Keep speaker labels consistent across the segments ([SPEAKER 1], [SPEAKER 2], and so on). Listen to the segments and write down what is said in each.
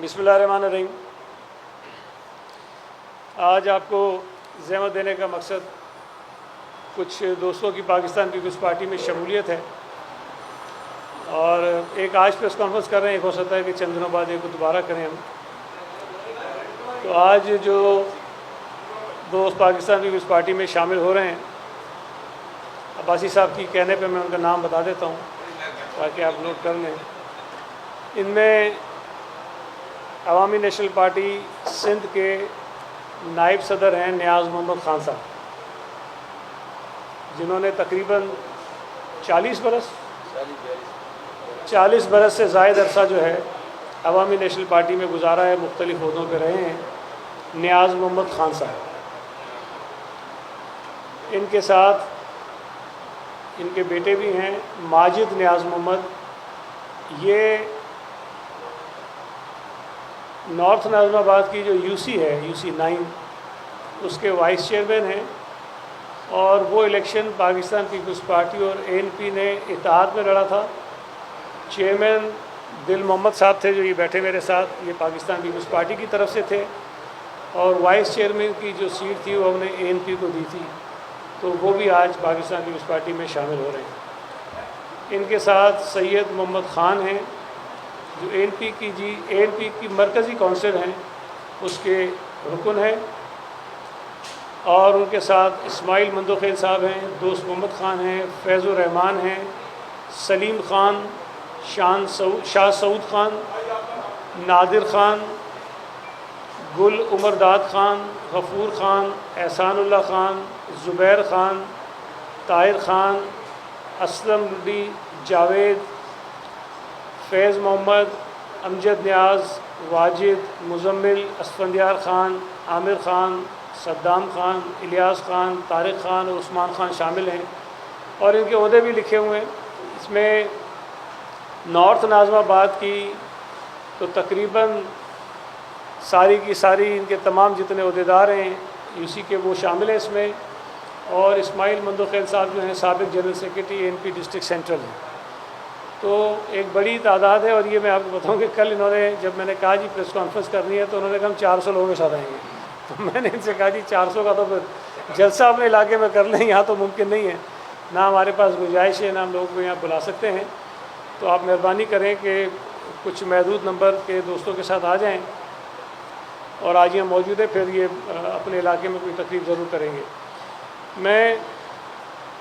[SPEAKER 1] بسم اللہ الرحمن الرحیم۔ آج آپ کو زحمت دینے کا مقصد کچھ دوستوں کی پاکستان پیپلز پارٹی میں شمولیت ہے، اور ایک آج پریس کانفرنس کر رہے ہیں، ایک ہو سکتا ہے کہ چند دنوں بعد ایک کو دوبارہ کریں ہم۔ تو آج جو دوست پاکستان پیپلز پارٹی میں شامل ہو رہے ہیں، عباسی صاحب کی کہنے پہ میں ان کا نام بتا دیتا ہوں تاکہ آپ نوٹ کر لیں۔ ان میں عوامی نیشنل پارٹی سندھ کے نائب صدر ہیں نیاز محمد خان صاحب، جنہوں نے تقریباً 40 برس سے زائد عرصہ جو ہے عوامی نیشنل پارٹی میں گزارا ہے، مختلف عہدوں پہ رہے ہیں نیاز محمد خان صاحب۔ ان کے ساتھ ان کے بیٹے بھی ہیں ماجد نیاز محمد، یہ نارتھ ناظم آباد کی جو یو سی ہے، یو سی 9، اس کے وائس چیئرمین ہیں، اور وہ الیکشن پاکستان پیپلز پارٹی اور اے این پی نے اتحاد میں لڑا تھا۔ چیئرمین دل محمد صاحب تھے جو یہ بیٹھے میرے ساتھ، یہ پاکستان پیپلز پارٹی کی طرف سے تھے، اور وائس چیئرمین کی جو سیٹ تھی وہ ہم نے اے این پی کو دی تھی، تو وہ بھی آج پاکستان پیپلز پارٹی میں شامل ہو رہے ہیں۔ ان کے ساتھ سید محمد خان ہیں جو اے این پی کی مرکزی کونسل ہیں، اس کے رکن ہیں، اور ان کے ساتھ اسماعیل مندوخیل صاحب ہیں، دوست محمد خان ہیں، فیض الرحمان ہیں، سلیم خان، شاہ سعود خان، نادر خان، گل عمر داد خان، غفور خان، احسان اللہ خان، زبیر خان، طاہر خان، اسلم لڈی، جاوید، فیض محمد، امجد نیاز، واجد، مزمل، اسفندیار خان، عامر خان، صدام خان، الیاس خان، طارق خان اور عثمان خان شامل ہیں، اور ان کے عہدے بھی لکھے ہوئے ہیں۔ اس میں نارتھ ناظم آباد کی تو تقریباً ساری کی ساری ان کے تمام جتنے عہدیدار ہیں یو سی کے وہ شامل ہیں اس میں، اور اسماعیل مندوخیل صاحب جو ہیں سابق جنرل سیکرٹری اے این پی ڈسٹرکٹ سینٹرل ہیں۔ تو ایک بڑی تعداد ہے، اور یہ میں آپ کو بتاؤں کہ کل انہوں نے جب میں نے کہا جی پریس کانفرنس کرنی ہے تو انہوں نے کہا ہم 400 لوگوں کے ساتھ آئیں گے، تو میں نے ان سے کہا جی 400 کا تو پھر جلسہ اپنے علاقے میں کر لیں، یہاں تو ممکن نہیں ہے، نہ ہمارے پاس گنجائش ہے، نہ ہم لوگوں کو یہاں بلا سکتے ہیں۔ تو آپ مہربانی کریں کہ کچھ محدود نمبر کے دوستوں کے ساتھ آ جائیں، اور آج یہاں موجود ہے، پھر یہ اپنے علاقے میں کوئی تقریب ضرور کریں گے۔ میں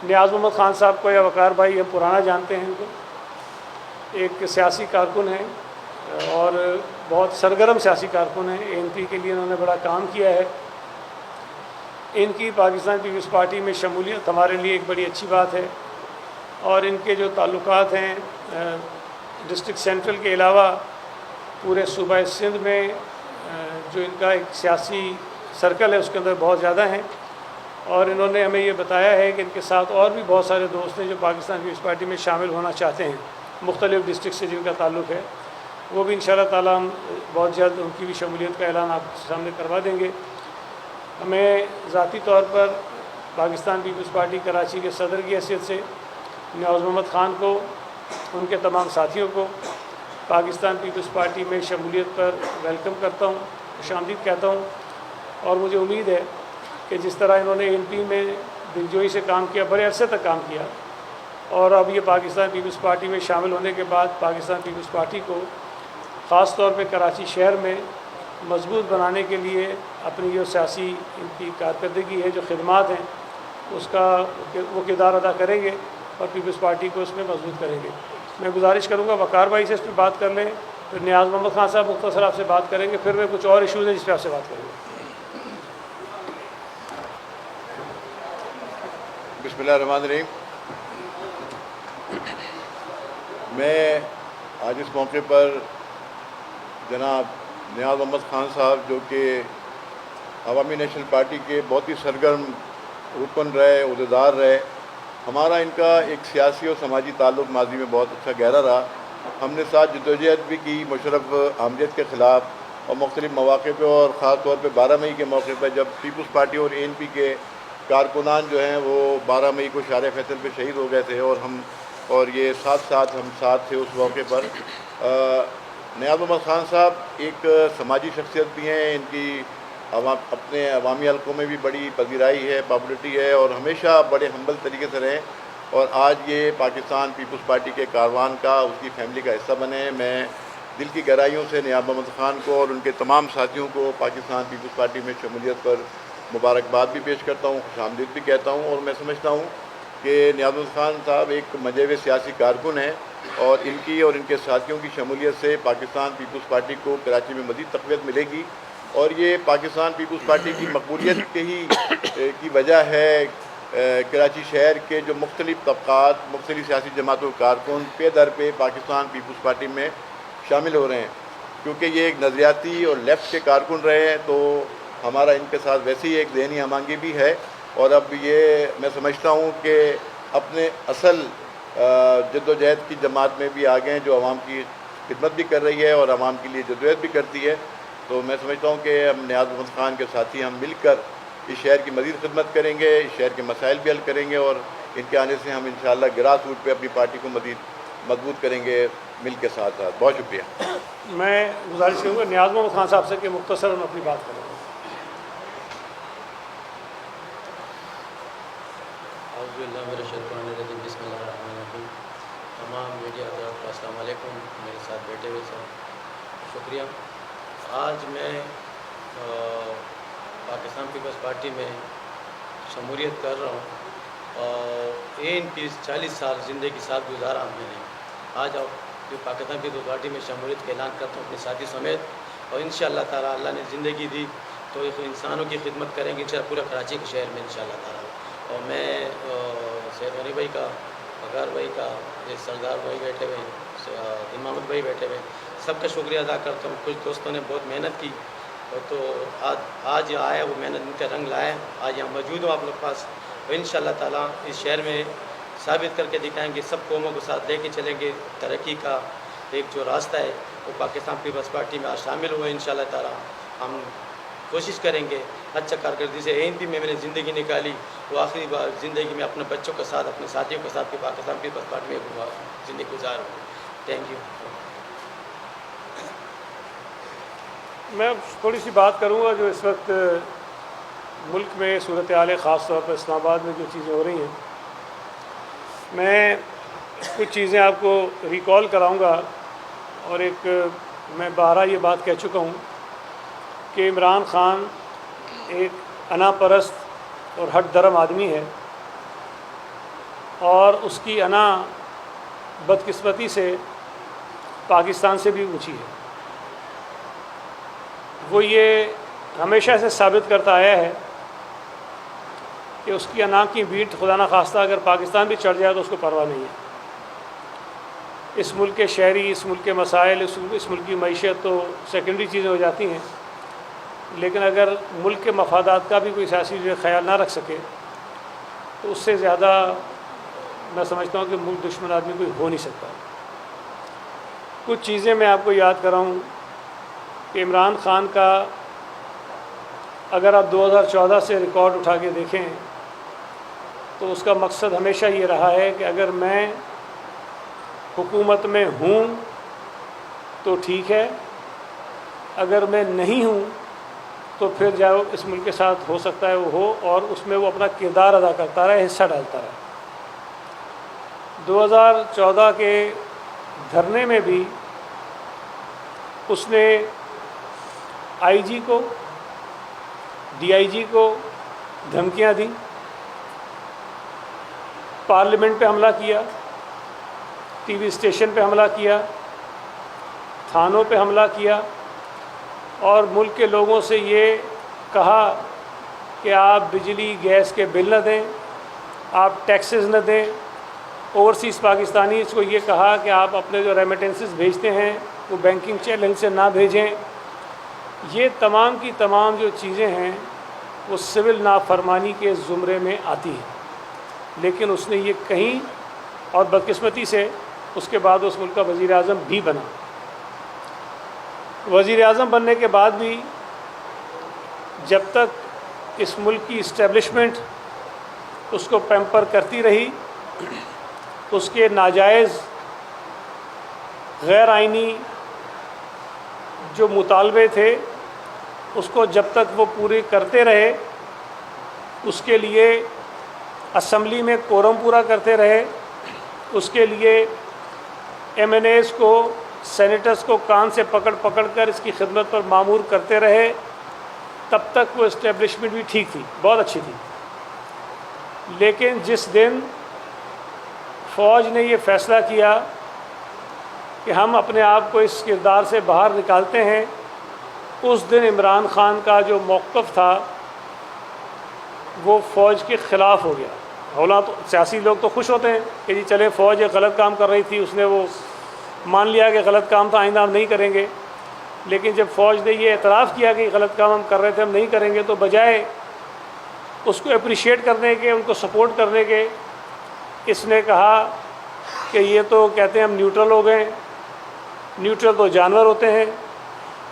[SPEAKER 1] نیاز محمد خان صاحب کو یا وقار بھائی ہم پرانا جانتے ہیں، ان کو ایک سیاسی کارکن ہیں اور بہت سرگرم سیاسی کارکن ہیں، اے این پی کے لیے انہوں نے بڑا کام کیا ہے۔ ان کی پاکستان پیپلز پارٹی میں شمولیت ہمارے لیے ایک بڑی اچھی بات ہے، اور ان کے جو تعلقات ہیں ڈسٹرکٹ سینٹرل کے علاوہ پورے صوبہ سندھ میں جو ان کا ایک سیاسی سرکل ہے اس کے اندر بہت زیادہ ہیں، اور انہوں نے ہمیں یہ بتایا ہے کہ ان کے ساتھ اور بھی بہت سارے دوست ہیں جو پاکستان پیپلز پارٹی میں شامل ہونا چاہتے ہیں، مختلف ڈسٹرکٹ سے جن کا تعلق ہے، وہ بھی انشاءاللہ تعالیٰ ہم بہت جلد ان کی بھی شمولیت کا اعلان آپ کے سامنے کروا دیں گے۔ ہمیں ذاتی طور پر پاکستان پیپلز پارٹی کراچی کے صدر کی حیثیت سے نیاز محمد خان کو، ان کے تمام ساتھیوں کو پاکستان پیپلز پارٹی میں شمولیت پر ویلکم کرتا ہوں، خوش آمدید کہتا ہوں، اور مجھے امید ہے کہ جس طرح انہوں نے این پی میں دلجوئی سے کام کیا، بڑے عرصے تک کام کیا، اور اب یہ پاکستان پیپلز پارٹی میں شامل ہونے کے بعد پاکستان پیپلز پارٹی کو خاص طور پہ کراچی شہر میں مضبوط بنانے کے لیے اپنی جو سیاسی ان کی کارکردگی ہے، جو خدمات ہیں، اس کا وہ کردار ادا کریں گے اور پیپلز پارٹی کو اس میں مضبوط کریں گے۔ میں گزارش کروں گا وقار بھائی سے اس پہ بات کر لیں، پھر نیاز محمد خان صاحب مختصر آپ سے بات کریں گے، پھر میں کچھ اور ایشوز ہیں جس پہ آپ سے بات کریں گے۔
[SPEAKER 2] بسم اللہ الرحمن الرحیم۔ میں آج اس موقع پر جناب نیاز محمد خان صاحب جو کہ عوامی نیشنل پارٹی کے بہت ہی سرگرم رکن رہے، عہدیدار رہے، ہمارا ان کا ایک سیاسی اور سماجی تعلق ماضی میں بہت اچھا گہرا رہا۔ ہم نے ساتھ جدوجہد بھی کی مشرف احمدیت کے خلاف، اور مختلف مواقع پہ، اور خاص طور پہ 12 مئی کے موقع پہ جب پیپلز پارٹی اور اے این پی کے کارکنان جو ہیں وہ 12 مئی کو شارع فیصل پہ شہید ہو گئے تھے، اور یہ ساتھ ہم ساتھ تھے اس موقع پر۔ نیاز محمد خان صاحب ایک سماجی شخصیت بھی ہیں. ان کی اپنے عوامی حلقوں میں بھی بڑی پذیرائی ہے, پاپولرٹی ہے, اور ہمیشہ بڑے ہمبل طریقے سے رہے, اور آج یہ پاکستان پیپلز پارٹی کے کاروان کا, اس کی فیملی کا حصہ بنے. میں دل کی گہرائیوں سے نیاز محمد خان کو اور ان کے تمام ساتھیوں کو پاکستان پیپلز پارٹی میں شمولیت پر مبارکباد بھی پیش کرتا ہوں, خوش آمدید بھی کہتا ہوں. اور میں سمجھتا ہوں کہ نیاز محمد خان صاحب ایک منجے ہوئے سیاسی کارکن ہیں, اور ان کی اور ان کے ساتھیوں کی شمولیت سے پاکستان پیپلز پارٹی کو کراچی میں مزید تقویت ملے گی. اور یہ پاکستان پیپلز پارٹی کی مقبولیت کی وجہ ہے. کراچی شہر کے جو مختلف طبقات, مختلف سیاسی جماعتوں کے کارکن پے در پہ پاکستان پیپلز پارٹی میں شامل ہو رہے ہیں, کیونکہ یہ ایک نظریاتی اور لیفٹ کے کارکن رہے ہیں. تو ہمارا ان کے ساتھ ویسے ہی ایک ذہنی ہم آہنگی بھی ہے, اور اب یہ میں سمجھتا ہوں کہ اپنے اصل جد و جہد کی جماعت میں بھی آگے ہیں, جو عوام کی خدمت بھی کر رہی ہے اور عوام کے لیے جدوجہد بھی کرتی ہے. تو میں سمجھتا ہوں کہ ہم نیاز محمد خان کے ساتھی ہم مل کر اس شہر کی مزید خدمت کریں گے, اس شہر کے مسائل بھی حل کریں گے, اور ان کے آنے سے ہم انشاءاللہ گراس روٹ پہ اپنی پارٹی کو مزید مضبوط کریں گے مل کے ساتھ ساتھ. بہت شکریہ.
[SPEAKER 1] میں گزارش کروں گا نیاز محمد خان صاحب سے کہ مختصراً اپنی بات کریں.
[SPEAKER 3] بسم اللہ الرحمن الرحیم. تمام میڈیا حضرات کو السلام علیکم. میرے ساتھ بیٹھے ہوئے سب شکریہ. آج میں پاکستان پیپلز پارٹی میں شمولیت کر رہا ہوں, اور ANP 40 سال زندگی کے ساتھ گزارا میں نے. آج پاکستان پیپلز پارٹی میں شمولیت کا اعلان کرتا ہوں اپنے ساتھی سمیت, اور انشاءاللہ تعالی اللہ نے زندگی دی تو انسانوں کی خدمت کریں گے انشاءاللہ پورے کراچی کے شہر میں انشاءاللہ تعالی. اور میں سید غنی بھائی کا, فخار بھائی کا, سردار بھائی بیٹھے ہوئے ہیں, دل محمد بھائی بیٹھے ہوئے ہیں, سب کا شکریہ ادا کرتا ہوں. کچھ دوستوں نے بہت محنت کی, اور تو آج آیا وہ محنت ان کا رنگ لایا. آج یہاں موجود ہوں آپ لوگ پاس, اور انشاءاللہ تعالیٰ اس شہر میں ثابت کر کے دکھائیں گے, سب قوموں کو ساتھ لے کے چلیں گے. ترقی کا ایک جو راستہ ہے وہ پاکستان پیپلز پارٹی میں آج شامل ہوئے. انشاءاللہ تعالیٰ ہم کوشش کریں گے اچھا کارکردگی سے. ANP میں نے زندگی نکالی, وہ آخری بار زندگی میں اپنے بچوں کے ساتھ, اپنے ساتھیوں کے ساتھ پاکستان پیپلز پارٹی میں زندگی گزار ہوں. Thank you.
[SPEAKER 1] میں تھوڑی سی بات کروں گا جو اس وقت ملک میں صورتحال ہے, خاص طور پر اسلام آباد میں جو چیزیں ہو رہی ہیں. میں کچھ چیزیں آپ کو ریکال کراؤں گا, اور ایک میں بارہا یہ بات کہہ چکا ہوں کہ عمران خان ایک انا پرست اور ہٹ درم آدمی ہے, اور اس کی انا بدقسمتی سے پاکستان سے بھی اونچی ہے. وہ یہ ہمیشہ سے ثابت کرتا آیا ہے کہ اس کی انا کی بیٹ خدا نخواستہ اگر پاکستان بھی چڑھ جائے تو اس کو پرواہ نہیں ہے. اس ملک کے شہری, اس ملک کے مسائل, اس ملک کی معیشت تو سیکنڈری چیزیں ہو جاتی ہیں, لیکن اگر ملک کے مفادات کا بھی کوئی سیاسی جو خیال نہ رکھ سکے تو اس سے زیادہ میں سمجھتا ہوں کہ ملک دشمن آدمی کوئی ہو نہیں سکتا. کچھ چیزیں میں آپ کو یاد کراؤں کہ عمران خان کا اگر آپ 2014 سے ریکارڈ اٹھا کے دیکھیں تو اس کا مقصد ہمیشہ یہ رہا ہے کہ اگر میں حکومت میں ہوں تو ٹھیک ہے, اگر میں نہیں ہوں تو پھر جاؤ اس ملک کے ساتھ ہو سکتا ہے وہ ہو, اور اس میں وہ اپنا کردار ادا کرتا رہے, حصہ ڈالتا رہے. 2014 کے دھرنے میں بھی اس نے IG کو, DIG کو دھمکیاں دیں, پارلیمنٹ پہ حملہ کیا, TV اسٹیشن پہ حملہ کیا, تھانوں پہ حملہ کیا, اور ملک کے لوگوں سے یہ کہا کہ آپ بجلی گیس کے بل نہ دیں, آپ ٹیکسز نہ دیں. اوورسیز پاکستانیز کو یہ کہا کہ آپ اپنے جو ریمیٹنسز بھیجتے ہیں وہ بینکنگ چینل سے نہ بھیجیں. یہ تمام کی تمام جو چیزیں ہیں وہ سول نافرمانی کے زمرے میں آتی ہیں, لیکن اس نے یہ کہیں, اور بدقسمتی سے اس کے بعد اس ملک کا وزیر اعظم بھی بنا. وزیر اعظم بننے کے بعد بھی جب تک اس ملک کی اسٹیبلشمنٹ اس کو پیمپر کرتی رہی, اس کے ناجائز غیر آئینی جو مطالبے تھے اس کو جب تک وہ پورے کرتے رہے، اس کے لیے اسمبلی میں کورم پورا کرتے رہے، اس کے لیے ایم این ایز کو، سینیٹرز کو کان سے پکڑ پکڑ کر اس کی خدمت پر مامور کرتے رہے، تب تک وہ اسٹیبلشمنٹ بھی ٹھیک تھی، بہت اچھی تھی۔ لیکن جس دن فوج نے یہ فیصلہ کیا کہ ہم اپنے آپ کو اس کردار سے باہر نکالتے ہیں، اس دن عمران خان کا جو موقف تھا وہ فوج کے خلاف ہو گیا۔ ہونا تو سیاسی لوگ تو خوش ہوتے ہیں کہ جی چلے فوج ایک غلط کام کر رہی تھی، اس نے وہ مان لیا کہ غلط کام تھا، آئندہ ہم نہیں کریں گے۔ لیکن جب فوج نے یہ اعتراف کیا کہ غلط کام ہم کر رہے تھے، ہم نہیں کریں گے، تو بجائے اس کو اپریشیٹ کرنے کے، ان کو سپورٹ کرنے کے، اس نے کہا کہ یہ تو کہتے ہیں ہم نیوٹرل ہو گئے، نیوٹرل تو جانور ہوتے ہیں،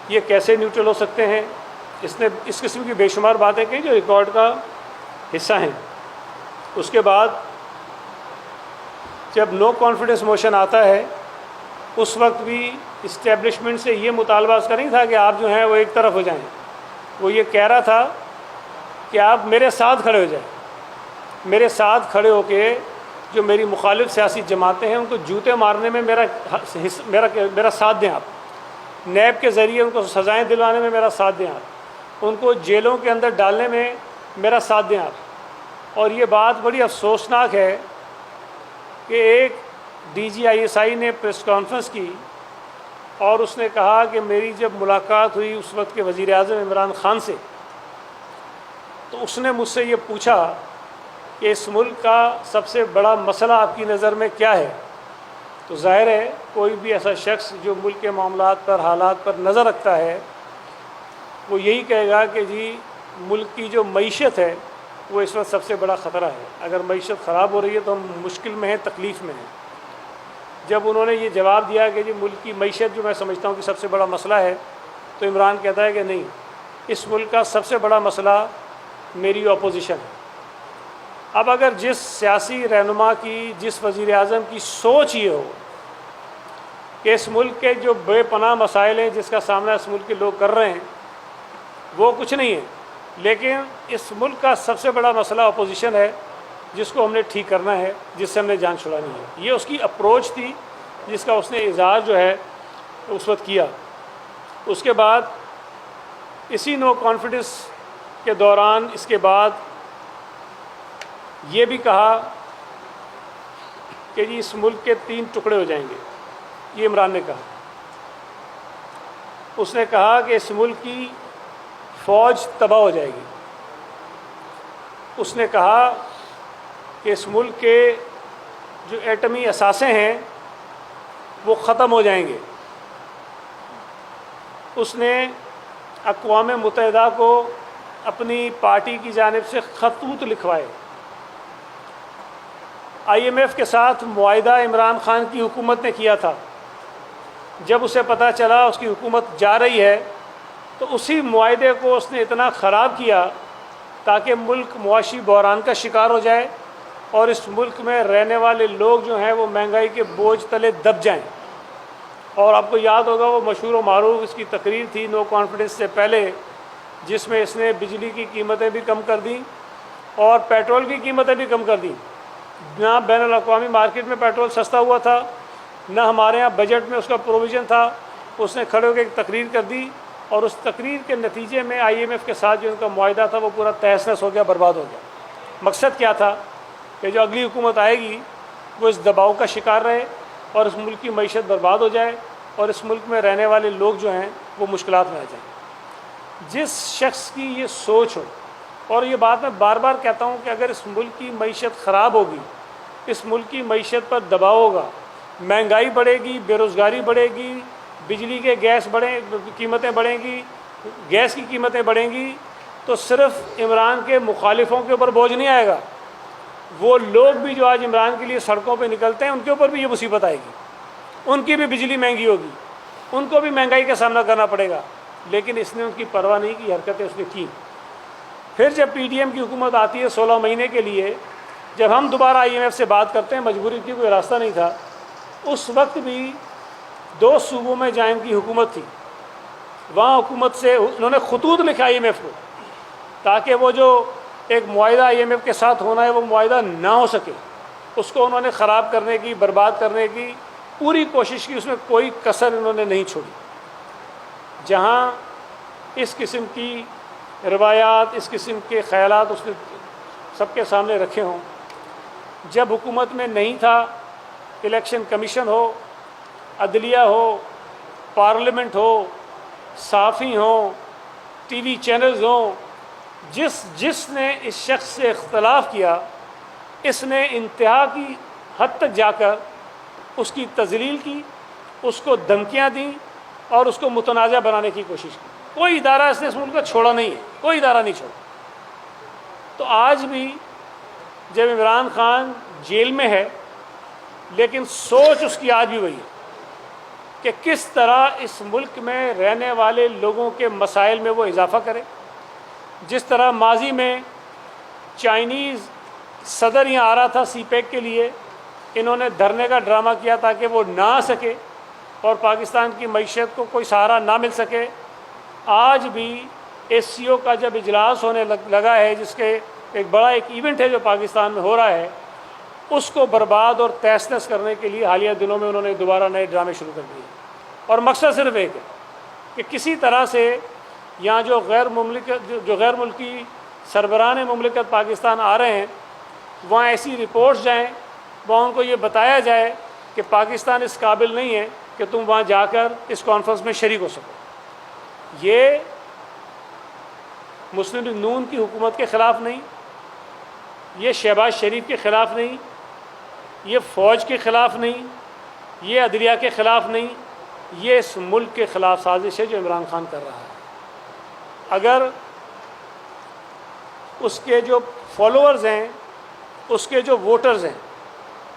[SPEAKER 1] یہ کیسے نیوٹرل ہو سکتے ہیں۔ اس نے اس قسم کی بے شمار باتیں کہیں جو ریکارڈ کا حصہ ہیں۔ اس کے بعد جب نو کانفیڈنس موشن آتا ہے، اس وقت بھی اسٹیبلشمنٹ سے یہ مطالبہ اس کا نہیں تھا کہ آپ جو ہیں وہ ایک طرف ہو جائیں، وہ یہ کہہ رہا تھا کہ آپ میرے ساتھ کھڑے ہو جائیں، میرے ساتھ کھڑے ہو کے جو میری مخالف سیاسی جماعتیں ہیں ان کو جوتے مارنے میں میرا ساتھ دیں، آپ نیب کے ذریعے ان کو سزائیں دلوانے میں میرا ساتھ دیں، آپ ان کو جیلوں کے اندر ڈالنے میں میرا ساتھ دیں آپ۔ اور یہ بات بڑی افسوسناک ہے کہ ایک D G I S I نے پریس کانفرنس کی اور اس نے کہا کہ میری جب ملاقات ہوئی اس وقت کے وزیر اعظم عمران خان سے، تو اس نے مجھ سے یہ پوچھا کہ اس ملک کا سب سے بڑا مسئلہ آپ کی نظر میں کیا ہے؟ تو ظاہر ہے کوئی بھی ایسا شخص جو ملک کے معاملات پر، حالات پر نظر رکھتا ہے، وہ یہی کہے گا کہ جی ملک کی جو معیشت ہے وہ اس وقت سب سے بڑا خطرہ ہے۔ اگر معیشت خراب ہو رہی ہے تو ہم مشکل میں ہیں، تکلیف میں ہیں۔ جب انہوں نے یہ جواب دیا کہ جی ملک کی معیشت جو میں سمجھتا ہوں کہ سب سے بڑا مسئلہ ہے، تو عمران کہتا ہے کہ نہیں، اس ملک کا سب سے بڑا مسئلہ میری اپوزیشن ہے۔ اب اگر جس سیاسی رہنما کی، جس وزیر اعظم کی سوچ یہ ہو کہ اس ملک کے جو بے پناہ مسائل ہیں جس کا سامنا اس ملک کے لوگ کر رہے ہیں وہ کچھ نہیں ہے، لیکن اس ملک کا سب سے بڑا مسئلہ اپوزیشن ہے جس کو ہم نے ٹھیک کرنا ہے، جس سے ہم نے جان چھڑانی ہے، یہ اس کی اپروچ تھی جس کا اس نے اظہار جو ہے اس وقت کیا۔ اس کے بعد اسی نو کانفیڈنس کے دوران اس کے بعد یہ بھی کہا کہ جی اس ملک کے 3 ٹکڑے ہو جائیں گے، یہ عمران نے کہا۔ اس نے کہا کہ اس ملک کی فوج تباہ ہو جائے گی، اس نے کہا کہ اس ملک کے جو ایٹمی اثاثے ہیں وہ ختم ہو جائیں گے، اس نے اقوام متحدہ کو اپنی پارٹی کی جانب سے خطوط لکھوائے۔ آئی ایم ایف کے ساتھ معاہدہ عمران خان کی حکومت نے کیا تھا، جب اسے پتہ چلا اس کی حکومت جا رہی ہے تو اسی معاہدے کو اس نے اتنا خراب کیا تاکہ ملک معاشی بحران کا شکار ہو جائے اور اس ملک میں رہنے والے لوگ جو ہیں وہ مہنگائی کے بوجھ تلے دب جائیں۔ اور آپ کو یاد ہوگا وہ مشہور و معروف اس کی تقریر تھی نو کانفیڈنس سے پہلے، جس میں اس نے بجلی کی قیمتیں بھی کم کر دیں اور پیٹرول کی قیمتیں بھی کم کر دیں۔ نہ بین الاقوامی مارکیٹ میں پیٹرول سستا ہوا تھا، نہ ہمارے ہاں بجٹ میں اس کا پروویژن تھا۔ اس نے کھڑے ہو کے ایک تقریر کر دی اور اس تقریر کے نتیجے میں آئی ایم ایف کے ساتھ جو ان کا معاہدہ تھا وہ پورا تہس نہس ہو گیا، برباد ہو گیا۔ مقصد کیا تھا کہ جو اگلی حکومت آئے گی وہ اس دباؤ کا شکار رہے اور اس ملک کی معیشت برباد ہو جائے اور اس ملک میں رہنے والے لوگ جو ہیں وہ مشکلات میں آ جائیں۔ جس شخص کی یہ سوچ ہو، اور یہ بات میں بار بار کہتا ہوں کہ اگر اس ملک کی معیشت خراب ہوگی، اس ملک کی معیشت پر دباؤ ہوگا، مہنگائی بڑھے گی، بے روزگاری بڑھے گی، بجلی کے قیمتیں بڑھیں گی، گیس کی قیمتیں بڑھیں گی، تو صرف عمران کے مخالفوں کے اوپر بوجھ نہیں آئے گا، وہ لوگ بھی جو آج عمران کے لیے سڑکوں پہ نکلتے ہیں ان کے اوپر بھی یہ مصیبت آئے گی، ان کی بھی بجلی مہنگی ہوگی، ان کو بھی مہنگائی کا سامنا کرنا پڑے گا۔ لیکن اس نے ان کی پرواہ نہیں کی، حرکتیں اس نے کی۔ پھر جب پی ڈی ایم کی حکومت آتی ہے 16 مہینے کے لیے، جب ہم دوبارہ آئی ایم ایف سے بات کرتے ہیں، مجبوری کی کوئی راستہ نہیں تھا، اس وقت بھی 2 صوبوں میں جہاں ان کی حکومت تھی، وہاں حکومت سے انہوں نے خطوط لکھا IMF کو تاکہ وہ جو ایک معاہدہ IMF کے ساتھ ہونا ہے وہ معاہدہ نہ ہو سکے، اس کو انہوں نے خراب کرنے کی، برباد کرنے کی پوری کوشش کی، اس میں کوئی کسر انہوں نے نہیں چھوڑی۔ جہاں اس قسم کی روایات، اس قسم کے خیالات اس نے سب کے سامنے رکھے ہوں، جب حکومت میں نہیں تھا، الیکشن کمیشن ہو، عدلیہ ہو، پارلیمنٹ ہو، صحافی ہوں، ٹی وی چینلز ہوں، جس نے اس شخص سے اختلاف کیا، اس نے انتہا کی حد تک جا کر اس کی تذلیل کی، اس کو دھمکیاں دیں اور اس کو متنازع بنانے کی کوشش کی۔ کوئی ادارہ اس نے اس ملک کا چھوڑا نہیں ہے، کوئی ادارہ نہیں چھوڑا۔ تو آج بھی جب عمران خان جیل میں ہے، لیکن سوچ اس کی آج بھی وہی ہے کہ کس طرح اس ملک میں رہنے والے لوگوں کے مسائل میں وہ اضافہ کرے۔ جس طرح ماضی میں چائنیز صدر یہاں آ رہا تھا سی پیک کے لیے، انہوں نے دھرنے کا ڈرامہ کیا تاکہ وہ نہ آ سکے اور پاکستان کی معیشت کو کوئی سہارا نہ مل سکے۔ آج بھی SCO کا جب اجلاس ہونے لگا ہے، جس کے ایک بڑا ایونٹ ہے جو پاکستان میں ہو رہا ہے، اس کو برباد اور تہس نہس کرنے کے لیے حالیہ دنوں میں انہوں نے دوبارہ نئے ڈرامے شروع کر دیے، اور مقصد صرف ایک ہے کہ کسی طرح سے یہاں جو غیر ملکی سربراہان مملکت پاکستان آ رہے ہیں، وہاں ایسی رپورٹس جائیں، وہاں ان کو یہ بتایا جائے کہ پاکستان اس قابل نہیں ہے کہ تم وہاں جا کر اس کانفرنس میں شریک ہو سکو۔ یہ مسلم لیگ نون کی حکومت کے خلاف نہیں، یہ شہباز شریف کے خلاف نہیں، یہ فوج کے خلاف نہیں، یہ عدلیہ کے خلاف نہیں، یہ اس ملک کے خلاف سازش ہے جو عمران خان کر رہا ہے۔ اگر اس کے جو فالوورز ہیں، اس کے جو ووٹرز ہیں،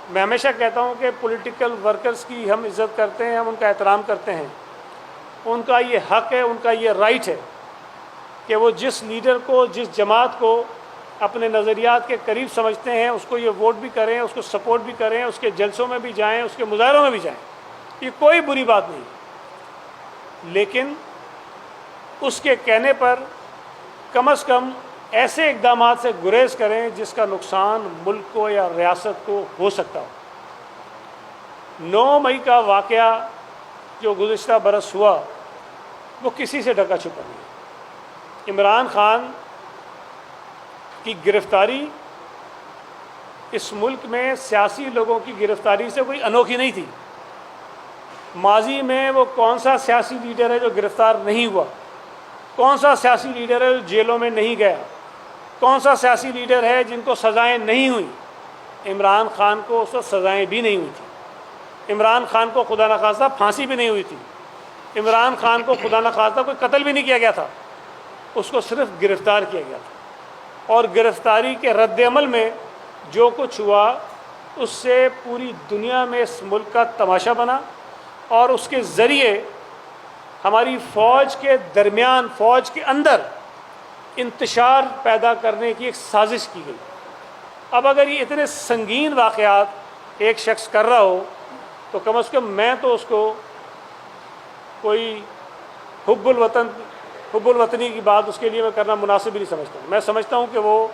[SPEAKER 1] میں ہمیشہ کہتا ہوں کہ پولیٹیکل ورکرز کی ہم عزت کرتے ہیں، ہم ان کا احترام کرتے ہیں، ان کا یہ حق ہے، ان کا یہ رائٹ ہے کہ وہ جس لیڈر کو، جس جماعت کو اپنے نظریات کے قریب سمجھتے ہیں، اس کو یہ ووٹ بھی کریں، اس کو سپورٹ بھی کریں، اس کے جلسوں میں بھی جائیں، اس کے مظاہروں میں بھی جائیں، یہ کوئی بری بات نہیں۔ لیکن اس کے کہنے پر کم از کم ایسے اقدامات سے گریز کریں جس کا نقصان ملک کو یا ریاست کو ہو سکتا ہو۔ 9 مئی کا واقعہ جو گزشتہ برس ہوا، وہ کسی سے ڈھکا چھپا نہیں۔ عمران خان کی گرفتاری اس ملک میں سیاسی لوگوں کی گرفتاری سے کوئی انوکھی نہیں تھی۔ ماضی میں وہ کون سا سیاسی لیڈر ہے جو گرفتار نہیں ہوا؟ کون سا سیاسی لیڈر ہے جو جیلوں میں نہیں گیا؟ کون سا سیاسی لیڈر ہے جن کو سزائیں نہیں ہوئیں؟ عمران خان کو اس وقت سزائیں بھی نہیں ہوئی تھیں۔ عمران خان کو خدا نخواستہ پھانسی بھی نہیں ہوئی تھی۔ عمران خان کو خدا نخواستہ کوئی قتل بھی نہیں کیا گیا تھا، اس کو صرف گرفتار کیا گیا تھا۔ اور گرفتاری کے رد عمل میں جو کچھ ہوا، اس سے پوری دنیا میں اس ملک کا تماشا بنا، اور اس کے ذریعے ہماری فوج کے درمیان، فوج کے اندر انتشار پیدا کرنے کی ایک سازش کی گئی۔ اب اگر یہ اتنے سنگین واقعات ایک شخص کر رہا ہو تو کم از کم میں تو اس کو کوئی حب الوطنی کی بات اس کے لیے میں کرنا مناسب ہی نہیں سمجھتا ہوں۔ میں سمجھتا ہوں کہ وہ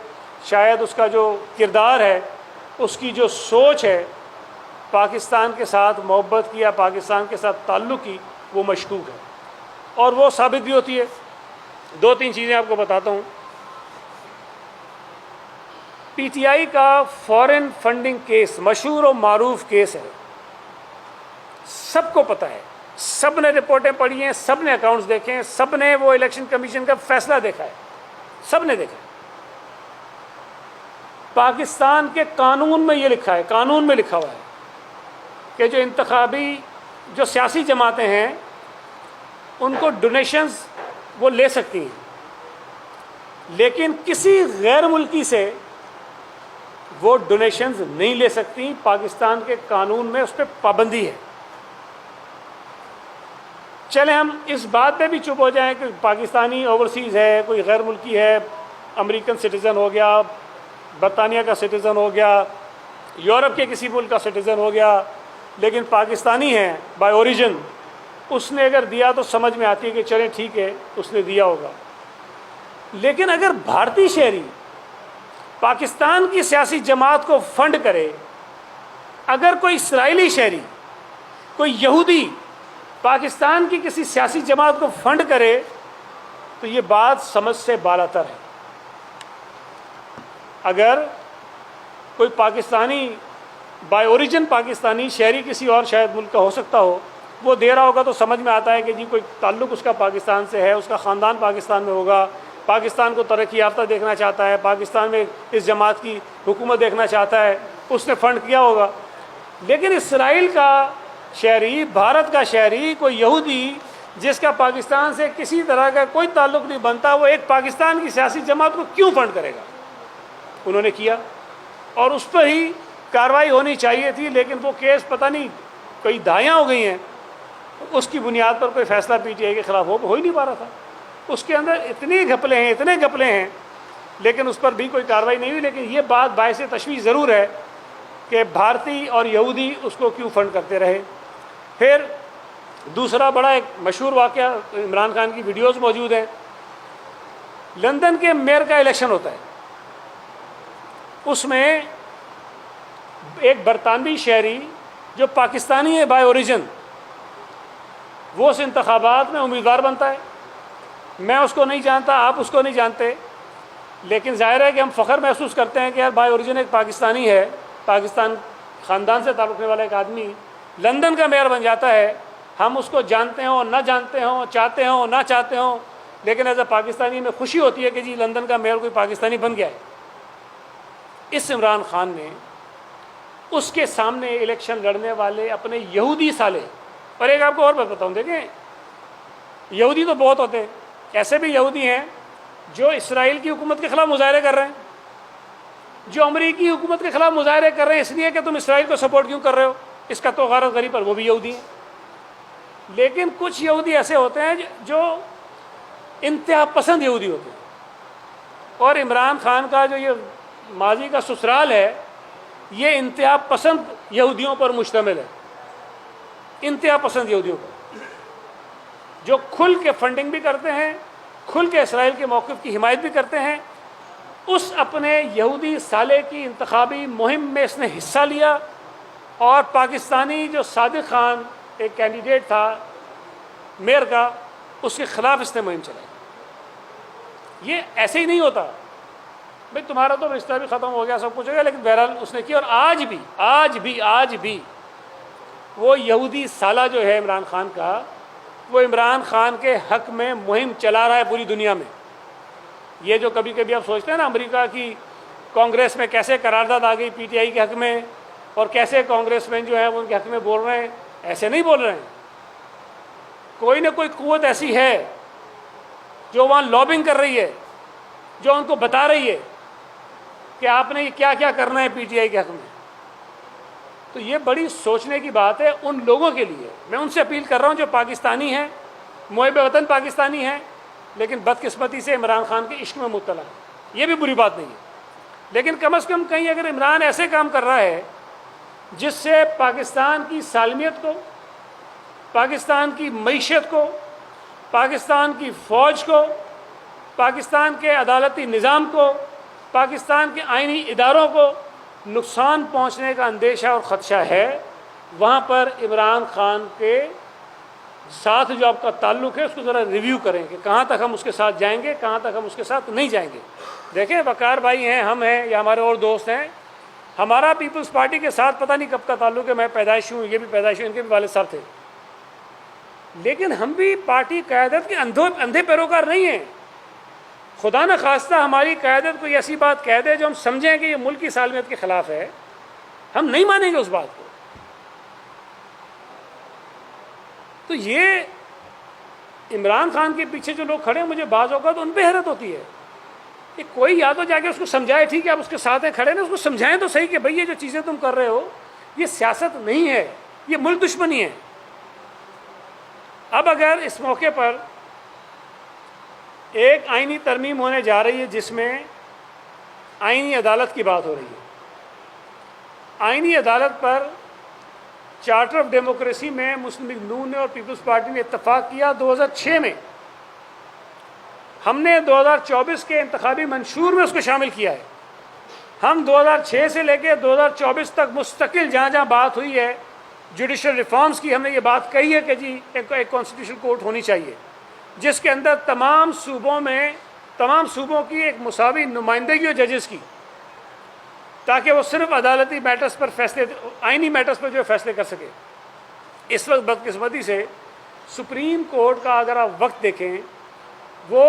[SPEAKER 1] شاید اس کا جو کردار ہے، اس کی جو سوچ ہے پاکستان کے ساتھ محبت کی یا پاکستان کے ساتھ تعلق کی، وہ مشکوک ہے، اور وہ ثابت بھی ہوتی ہے۔ 2-3 چیزیں آپ کو بتاتا ہوں۔ PTI کا فورن فنڈنگ کیس مشہور و معروف کیس ہے، سب کو پتہ ہے، سب نے رپورٹیں پڑھی ہیں، سب نے اکاؤنٹس دیکھے ہیں، سب نے وہ الیکشن کمیشن کا فیصلہ دیکھا ہے، سب نے دیکھا ہے۔ پاکستان کے قانون میں یہ لکھا ہے، قانون میں لکھا ہوا ہے کہ جو انتخابی جو سیاسی جماعتیں ہیں ان کو ڈونیشنز وہ لے سکتی ہیں، لیکن کسی غیر ملکی سے وہ ڈونیشنز نہیں لے سکتی۔ پاکستان کے قانون میں اس پہ پابندی ہے۔ چلیں ہم اس بات پہ بھی چپ ہو جائیں کہ پاکستانی اوورسیز ہے، کوئی غیر ملکی ہے، امریکن سٹیزن ہو گیا، برطانیہ کا سٹیزن ہو گیا، یورپ کے کسی ملک کا سٹیزن ہو گیا، لیکن پاکستانی ہیں بائی اوریجن، اس نے اگر دیا تو سمجھ میں آتی ہے کہ چلیں ٹھیک ہے اس نے دیا ہوگا، لیکن اگر بھارتی شہری پاکستان کی سیاسی جماعت کو فنڈ کرے، اگر کوئی اسرائیلی شہری، کوئی یہودی پاکستان کی کسی سیاسی جماعت کو فنڈ کرے، تو یہ بات سمجھ سے بالاتر ہے۔ اگر کوئی پاکستانی بائی اوریجن پاکستانی شہری کسی اور شاید ملک کا ہو سکتا ہو، وہ دے رہا ہوگا تو سمجھ میں آتا ہے کہ جی کوئی تعلق اس کا پاکستان سے ہے، اس کا خاندان پاکستان میں ہوگا، پاکستان کو ترقی یافتہ دیکھنا چاہتا ہے، پاکستان میں اس جماعت کی حکومت دیکھنا چاہتا ہے، اس نے فنڈ کیا ہوگا۔ لیکن اسرائیل کا شہری، بھارت کا شہری، کوئی یہودی جس کا پاکستان سے کسی طرح کا کوئی تعلق نہیں بنتا، وہ ایک پاکستان کی سیاسی جماعت کو کیوں فنڈ کرے گا؟ انہوں نے کیا، اور اس پر ہی کارروائی ہونی چاہیے تھی، لیکن وہ کیس پتہ نہیں کئی دھائیاں ہو گئی ہیں، اس کی بنیاد پر کوئی فیصلہ پی ٹی آئی کے خلاف ہو ہی نہیں پا رہا تھا۔ اس کے اندر اتنے گھپلے ہیں لیکن اس پر بھی کوئی کارروائی نہیں ہوئی۔ لیکن یہ بات باعث تشویش ضرور ہے کہ بھارتی اور یہودی اس کو کیوں فنڈ کرتے رہے۔ پھر دوسرا بڑا ایک مشہور واقعہ، عمران خان کی ویڈیوز موجود ہیں، لندن کے میئر کا الیکشن ہوتا ہے، اس میں ایک برطانوی شہری جو پاکستانی ہے بائی اوریجن، وہ اس انتخابات میں امیدوار بنتا ہے۔ میں اس کو نہیں جانتا، آپ اس کو نہیں جانتے، لیکن ظاہر ہے کہ ہم فخر محسوس کرتے ہیں کہ یار بائی اوریجن ایک پاکستانی ہے، پاکستان خاندان سے تعلق رکھنے والا ایک آدمی لندن کا میئر بن جاتا ہے۔ ہم اس کو جانتے ہوں نہ جانتے ہوں، چاہتے ہوں نہ چاہتے ہوں، لیکن ایز اے پاکستانی میں خوشی ہوتی ہے کہ جی لندن کا میئر کوئی پاکستانی بن گیا ہے۔ اس عمران خان نے اس کے سامنے الیکشن لڑنے والے اپنے یہودی سالے، اور ایک آپ کو اور بات بتاؤں، دیکھیں یہودی تو بہت ہوتے ہیں، ایسے بھی یہودی ہیں جو اسرائیل کی حکومت کے خلاف مظاہرے کر رہے ہیں، جو امریکی حکومت کے خلاف مظاہرے کر رہے ہیں اس لیے کہ تم اسرائیل کو سپورٹ کیوں کر رہے ہو، اس کا تو غارت غریب پر وہ بھی یہودی ہیں۔ لیکن کچھ یہودی ایسے ہوتے ہیں جو انتہا پسند یہودی ہوتے ہیں، اور عمران خان کا جو یہ ماضی کا سسرال ہے یہ انتہا پسند یہودیوں پر مشتمل ہے، انتہا پسند یہودیوں پر، جو کھل کے فنڈنگ بھی کرتے ہیں، کھل کے اسرائیل کے موقف کی حمایت بھی کرتے ہیں۔ اس اپنے یہودی سالے کی انتخابی مہم میں اس نے حصہ لیا، اور پاکستانی جو صادق خان ایک کینڈیڈیٹ تھا میئر کا، اس کے خلاف اس نے مہم چلائی۔ یہ ایسے ہی نہیں ہوتا بھئی تمہارا تو رشتہ بھی ختم ہو گیا، سب کچھ ہو گیا، لیکن بہرحال اس نے کیا، اور آج بھی وہ یہودی سالہ جو ہے عمران خان کا، وہ عمران خان کے حق میں مہم چلا رہا ہے پوری دنیا میں۔ یہ جو کبھی کبھی آپ سوچتے ہیں نا امریکہ کی کانگریس میں کیسے قرارداد آ گئی پی ٹی آئی کے حق میں، اور کیسے کانگریس مین جو ہیں وہ ان کے حق میں بول رہے ہیں، ایسے نہیں بول رہے ہیں۔ کوئی نہ کوئی قوت ایسی ہے جو وہاں لابنگ کر رہی ہے، جو ان کو بتا رہی ہے کہ آپ نے یہ کیا کیا کرنا ہے پی ٹی آئی کے حق میں۔ تو یہ بڑی سوچنے کی بات ہے ان لوگوں کے لیے۔ میں ان سے اپیل کر رہا ہوں جو پاکستانی ہیں، محب وطن پاکستانی ہیں، لیکن بدقسمتی سے عمران خان کے عشق میں مبتلا ہے، یہ بھی بری بات نہیں ہے، لیکن کم از کم کہیں اگر عمران ایسے کام کر رہا ہے جس سے پاکستان کی سالمیت کو، پاکستان کی معیشت کو، پاکستان کی فوج کو، پاکستان کے عدالتی نظام کو، پاکستان کے آئینی اداروں کو نقصان پہنچنے کا اندیشہ اور خدشہ ہے، وہاں پر عمران خان کے ساتھ جو آپ کا تعلق ہے اس کو ذرا ریویو کریں کہ کہاں تک ہم اس کے ساتھ جائیں گے، کہاں تک ہم اس کے ساتھ نہیں جائیں گے۔ دیکھیں وقار بھائی ہیں، ہم ہیں، یا ہمارے اور دوست ہیں، ہمارا پیپلز پارٹی کے ساتھ پتہ نہیں کب کا تعلق ہے، میں پیدائش ہوں، یہ بھی پیدائش ہوں، ان کے بھی والد صاحب تھے، لیکن ہم بھی پارٹی قیادت کے اندھے پیروکار نہیں ہیں۔ خدا نہ خواستہ ہماری قیادت کوئی ایسی بات کہہ دے جو ہم سمجھیں کہ یہ ملک کی سالمیت کے خلاف ہے، ہم نہیں مانیں گے اس بات کو۔ تو یہ عمران خان کے پیچھے جو لوگ کھڑے ہیں، مجھے بعض اوقات ان پہ حیرت ہوتی ہے کہ کوئی یا تو جا کے اس کو سمجھائے، ٹھیک ہے آپ اس کے ساتھ ہیں کھڑے نا، اس کو سمجھائیں تو صحیح کہ بھئی یہ جو چیزیں تم کر رہے ہو یہ سیاست نہیں ہے، یہ ملک دشمنی ہے۔ اب اگر اس موقع پر ایک آئینی ترمیم ہونے جا رہی ہے جس میں آئینی عدالت کی بات ہو رہی ہے، آئینی عدالت پر چارٹر آف ڈیموکریسی میں مسلم لیگ نون نے اور پیپلز پارٹی نے اتفاق کیا 2006 میں. ہم نے 2024 کے انتخابی منشور میں اس کو شامل کیا ہے. ہم 2006 سے لے کے 2024 تک مستقل جہاں جہاں بات ہوئی ہے جوڈیشل ریفارمز کی، ہم نے یہ بات کہی ہے کہ جی ایک کانسٹیٹیوشنل کورٹ ہونی چاہیے جس کے اندر تمام صوبوں کی ایک مساوی نمائندگی ہو ججز کی، تاکہ وہ صرف عدالتی میٹرز پر آئینی میٹرز پر جو فیصلے کر سکے. اس وقت بدقسمتی سے سپریم کورٹ کا اگر آپ وقت دیکھیں وہ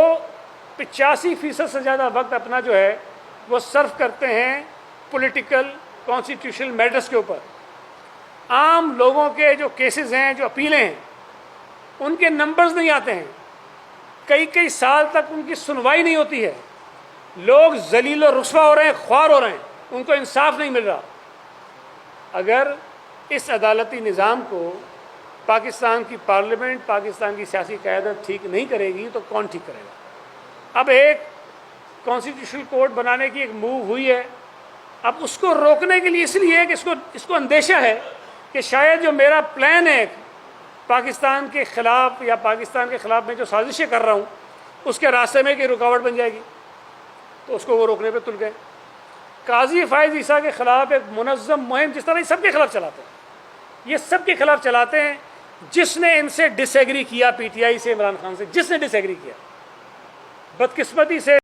[SPEAKER 1] 85% سے زیادہ وقت اپنا جو ہے وہ صرف کرتے ہیں پولیٹیکل کانسٹیٹیوشنل میٹرز کے اوپر. عام لوگوں کے جو کیسز ہیں، جو اپیلیں ہیں، ان کے نمبرز نہیں آتے ہیں. کئی سال تک ان کی سنوائی نہیں ہوتی ہے. لوگ ذلیل و رسوا ہو رہے ہیں، خوار ہو رہے ہیں، ان کو انصاف نہیں مل رہا. اگر اس عدالتی نظام کو پاکستان کی پارلیمنٹ، پاکستان کی سیاسی قیادت ٹھیک نہیں کرے گی تو کون ٹھیک کرے گا؟ اب ایک کانسٹیٹیوشنل کورٹ بنانے کی ایک موو ہوئی ہے. اب اس کو روکنے کے لیے اس لیے کہ اس کو اندیشہ ہے کہ شاید جو میرا پلان ہے پاکستان کے خلاف یا پاکستان کے خلاف میں جو سازشیں کر رہا ہوں اس کے راستے میں کہ رکاوٹ بن جائے گی، تو اس کو وہ روکنے پہ تل گئے. قاضی فائز عیسیٰ کے خلاف ایک منظم مہم جس طرح یہ سب کے خلاف چلاتے ہیں، یہ سب کے خلاف چلاتے ہیں. جس نے ان سے ڈس ایگری کیا، پی ٹی آئی سے، عمران خان سے، جس نے ڈس ایگری کیا، بدقسمتی سے